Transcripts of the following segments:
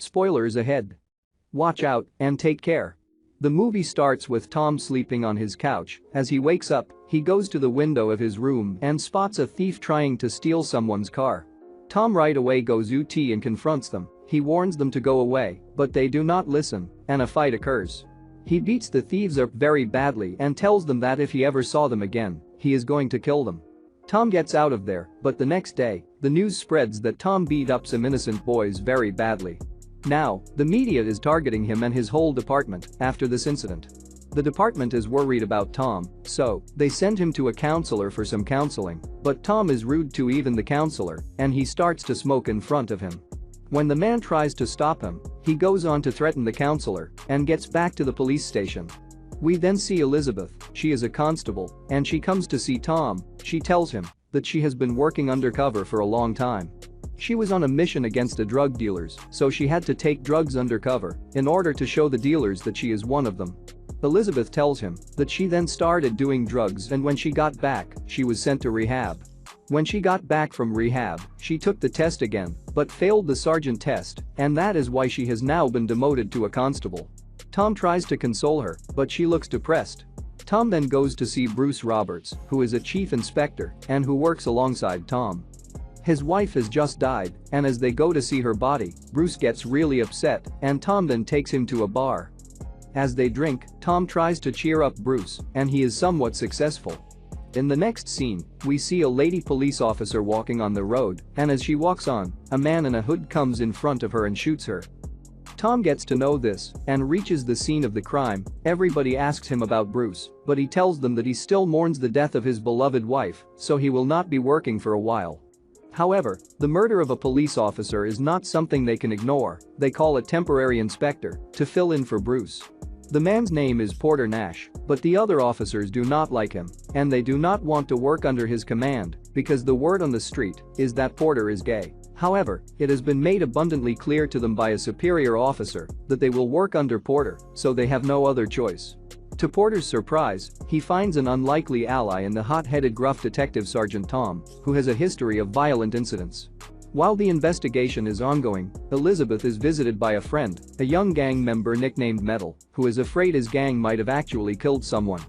Spoilers ahead. Watch out and take care. The movie starts with Tom sleeping on his couch. As he wakes up, he goes to the window of his room and spots a thief trying to steal someone's car. Tom right away goes UT and confronts them. He warns them to go away, but they do not listen, and a fight occurs. He beats the thieves up very badly and tells them that if he ever saw them again, he is going to kill them. Tom gets out of there, but the next day, the news spreads that Tom beat up some innocent boys very badly. Now, the media is targeting him and his whole department after this incident. The department is worried about Tom, so they send him to a counselor for some counseling, but Tom is rude to even the counselor, and he starts to smoke in front of him. When the man tries to stop him, he goes on to threaten the counselor and gets back to the police station. We then see Elizabeth. She is a constable, and she comes to see Tom. She tells him that she has been working undercover for a long time. She was on a mission against the drug dealers, so she had to take drugs undercover in order to show the dealers that she is one of them. Elizabeth tells him that she then started doing drugs, and when she got back, she was sent to rehab. When she got back from rehab, she took the test again, but failed the sergeant test, and that is why she has now been demoted to a constable. Tom tries to console her, but she looks depressed. Tom then goes to see Bruce Roberts, who is a chief inspector and who works alongside Tom. His wife has just died, and as they go to see her body, Bruce gets really upset, and Tom then takes him to a bar. As they drink, Tom tries to cheer up Bruce, and he is somewhat successful. In the next scene, we see a lady police officer walking on the road, and as she walks on, a man in a hood comes in front of her and shoots her. Tom gets to know this and reaches the scene of the crime. Everybody asks him about Bruce, but he tells them that he still mourns the death of his beloved wife, so he will not be working for a while. However, the murder of a police officer is not something they can ignore. They call a temporary inspector to fill in for Bruce. The man's name is Porter Nash, but the other officers do not like him, and they do not want to work under his command because the word on the street is that Porter is gay. However, it has been made abundantly clear to them by a superior officer that they will work under Porter, so they have no other choice. To Porter's surprise, he finds an unlikely ally in the hot-headed gruff detective Sergeant Tom, who has a history of violent incidents. While the investigation is ongoing, Elizabeth is visited by a friend, a young gang member nicknamed Metal, who is afraid his gang might have actually killed someone.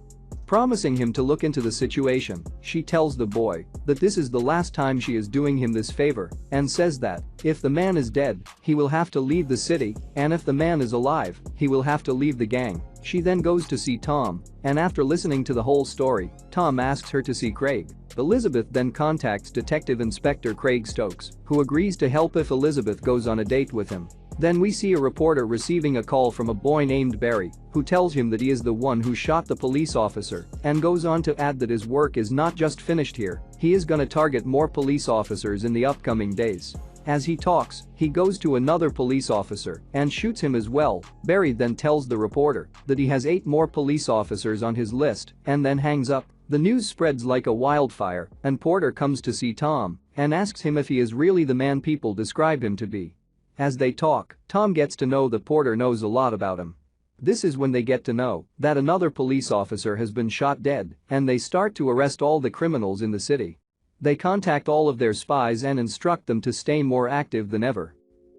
Promising him to look into the situation, she tells the boy that this is the last time she is doing him this favor and says that if the man is dead, he will have to leave the city, and if the man is alive, he will have to leave the gang. She then goes to see Tom, and after listening to the whole story, Tom asks her to see Craig. Elizabeth then contacts Detective Inspector Craig Stokes, who agrees to help if Elizabeth goes on a date with him. Then we see a reporter receiving a call from a boy named Barry, who tells him that he is the one who shot the police officer and goes on to add that his work is not just finished here, he is gonna target more police officers in the upcoming days. As he talks, he goes to another police officer and shoots him as well. Barry then tells the reporter that he has 8 more police officers on his list and then hangs up. The news spreads like a wildfire, and Porter comes to see Tom and asks him if he is really the man people describe him to be. As they talk, Tom gets to know that Porter knows a lot about him. This is when they get to know that another police officer has been shot dead, and they start to arrest all the criminals in the city. They contact all of their spies and instruct them to stay more active than ever.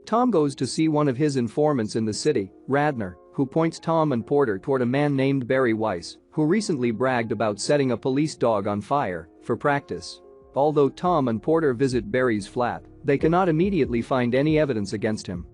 Tom goes to see one of his informants in the city, Radner, who points Tom and Porter toward a man named Barry Weiss, who recently bragged about setting a police dog on fire for practice. Although Tom and Porter visit Barry's flat, they cannot immediately find any evidence against him.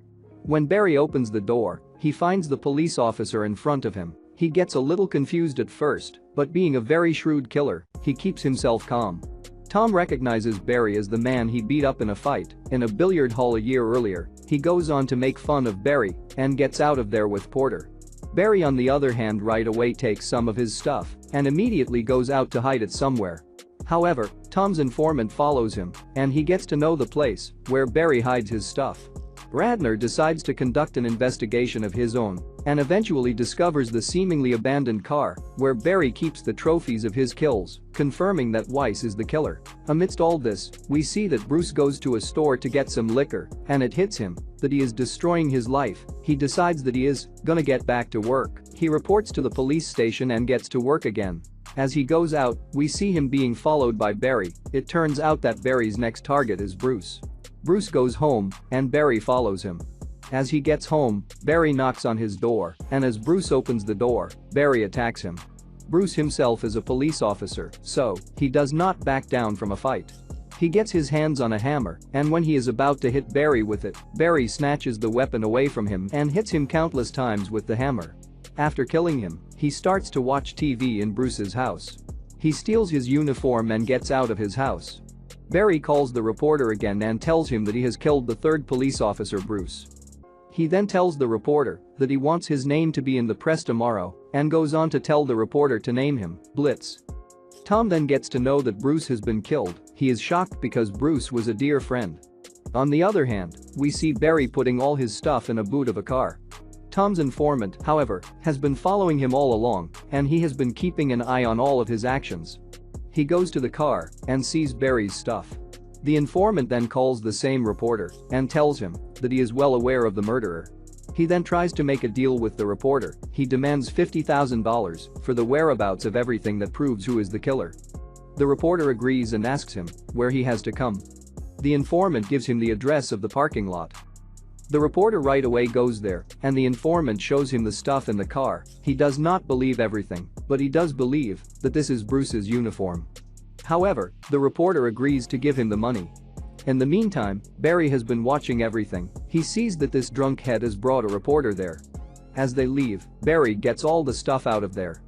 When Barry opens the door, he finds the police officer in front of him. He gets a little confused at first, but being a very shrewd killer, he keeps himself calm. Tom recognizes Barry as the man he beat up in a fight in a billiard hall a year earlier. He goes on to make fun of Barry and gets out of there with Porter. Barry, on the other hand, right away takes some of his stuff and immediately goes out to hide it somewhere. However, Tom's informant follows him and he gets to know the place where Barry hides his stuff. Radner decides to conduct an investigation of his own and eventually discovers the seemingly abandoned car where Barry keeps the trophies of his kills, confirming that Weiss is the killer. Amidst all this, we see that Bruce goes to a store to get some liquor and it hits him that he is destroying his life. He decides that he is gonna get back to work. He reports to the police station and gets to work again. As he goes out, we see him being followed by Barry. It turns out that Barry's next target is Bruce. Bruce goes home and Barry follows him. As he gets home, Barry knocks on his door, and as Bruce opens the door, Barry attacks him. Bruce himself is a police officer, so he does not back down from a fight. He gets his hands on a hammer, and when he is about to hit Barry with it, Barry snatches the weapon away from him and hits him countless times with the hammer. After killing him, he starts to watch TV in Bruce's house. He steals his uniform and gets out of his house. Barry calls the reporter again and tells him that he has killed the third police officer, Bruce. He then tells the reporter that he wants his name to be in the press tomorrow and goes on to tell the reporter to name him Blitz. Tom then gets to know that Bruce has been killed. He is shocked because Bruce was a dear friend. On the other hand, we see Barry putting all his stuff in a boot of a car. Tom's informant, however, has been following him all along, and he has been keeping an eye on all of his actions. He goes to the car and sees Barry's stuff. The informant then calls the same reporter and tells him that he is well aware of the murderer. He then tries to make a deal with the reporter. He demands $50,000 for the whereabouts of everything that proves who is the killer. The reporter agrees and asks him where he has to come. The informant gives him the address of the parking lot. The reporter right away goes there, and the informant shows him the stuff in the car. He does not believe everything, but he does believe that this is Bruce's uniform. However, the reporter agrees to give him the money. In the meantime, Barry has been watching everything. He sees that this drunkhead has brought a reporter there. As they leave, Barry gets all the stuff out of there.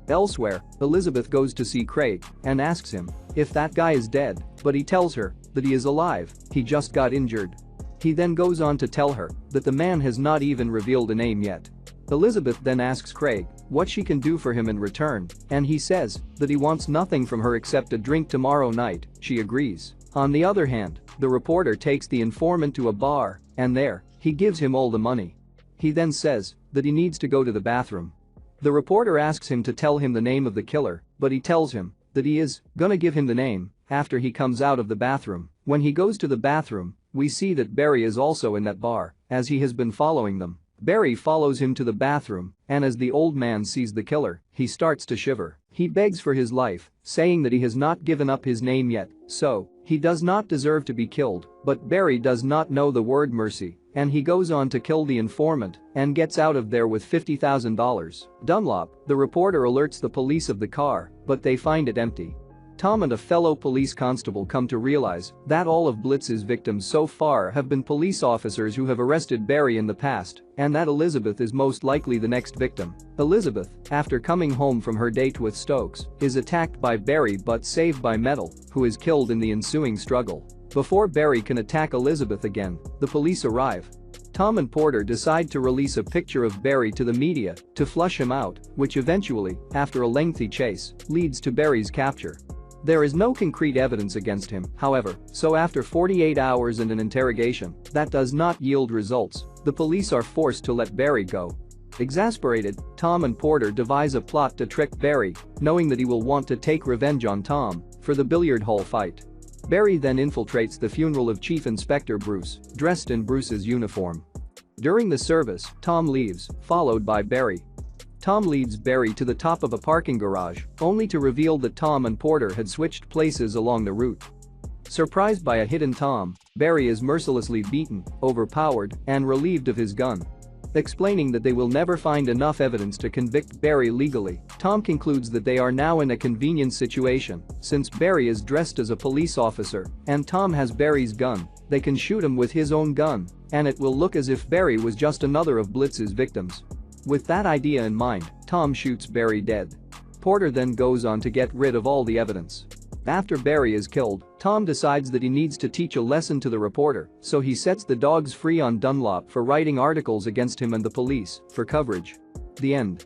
Elsewhere, Elizabeth goes to see Craig and asks him if that guy is dead, but he tells her that he is alive, he just got injured. He then goes on to tell her that the man has not even revealed a name yet. Elizabeth then asks Craig what she can do for him in return, and he says that he wants nothing from her except a drink tomorrow night. She agrees. On the other hand, the reporter takes the informant to a bar, and there, he gives him all the money. He then says that he needs to go to the bathroom. The reporter asks him to tell him the name of the killer, but he tells him that he is gonna give him the name after he comes out of the bathroom. When he goes to the bathroom, we see that Barry is also in that bar, as he has been following them. Barry follows him to the bathroom, and as the old man sees the killer, he starts to shiver. He begs for his life, saying that he has not given up his name yet, so he does not deserve to be killed, but Barry does not know the word mercy, and he goes on to kill the informant and gets out of there with $50,000. Dunlop, the reporter, alerts the police of the car, but they find it empty. Tom and a fellow police constable come to realize that all of Blitz's victims so far have been police officers who have arrested Barry in the past, and that Elizabeth is most likely the next victim. Elizabeth, after coming home from her date with Stokes, is attacked by Barry but saved by Metal, who is killed in the ensuing struggle. Before Barry can attack Elizabeth again, the police arrive. Tom and Porter decide to release a picture of Barry to the media to flush him out, which eventually, after a lengthy chase, leads to Barry's capture. There is no concrete evidence against him, however, so after 48 hours and an interrogation that does not yield results, the police are forced to let Barry go. Exasperated, Tom and Porter devise a plot to trick Barry, knowing that he will want to take revenge on Tom for the billiard hall fight. Barry then infiltrates the funeral of Chief Inspector Bruce, dressed in Bruce's uniform. During the service, Tom leaves, followed by Barry. Tom leads Barry to the top of a parking garage, only to reveal that Tom and Porter had switched places along the route. Surprised by a hidden Tom, Barry is mercilessly beaten, overpowered, and relieved of his gun. Explaining that they will never find enough evidence to convict Barry legally, Tom concludes that they are now in a convenient situation, since Barry is dressed as a police officer and Tom has Barry's gun. They can shoot him with his own gun, and it will look as if Barry was just another of Blitz's victims. With that idea in mind, Tom shoots Barry dead. Porter then goes on to get rid of all the evidence. After Barry is killed, Tom decides that he needs to teach a lesson to the reporter, so he sets the dogs free on Dunlop for writing articles against him and the police for coverage. The end.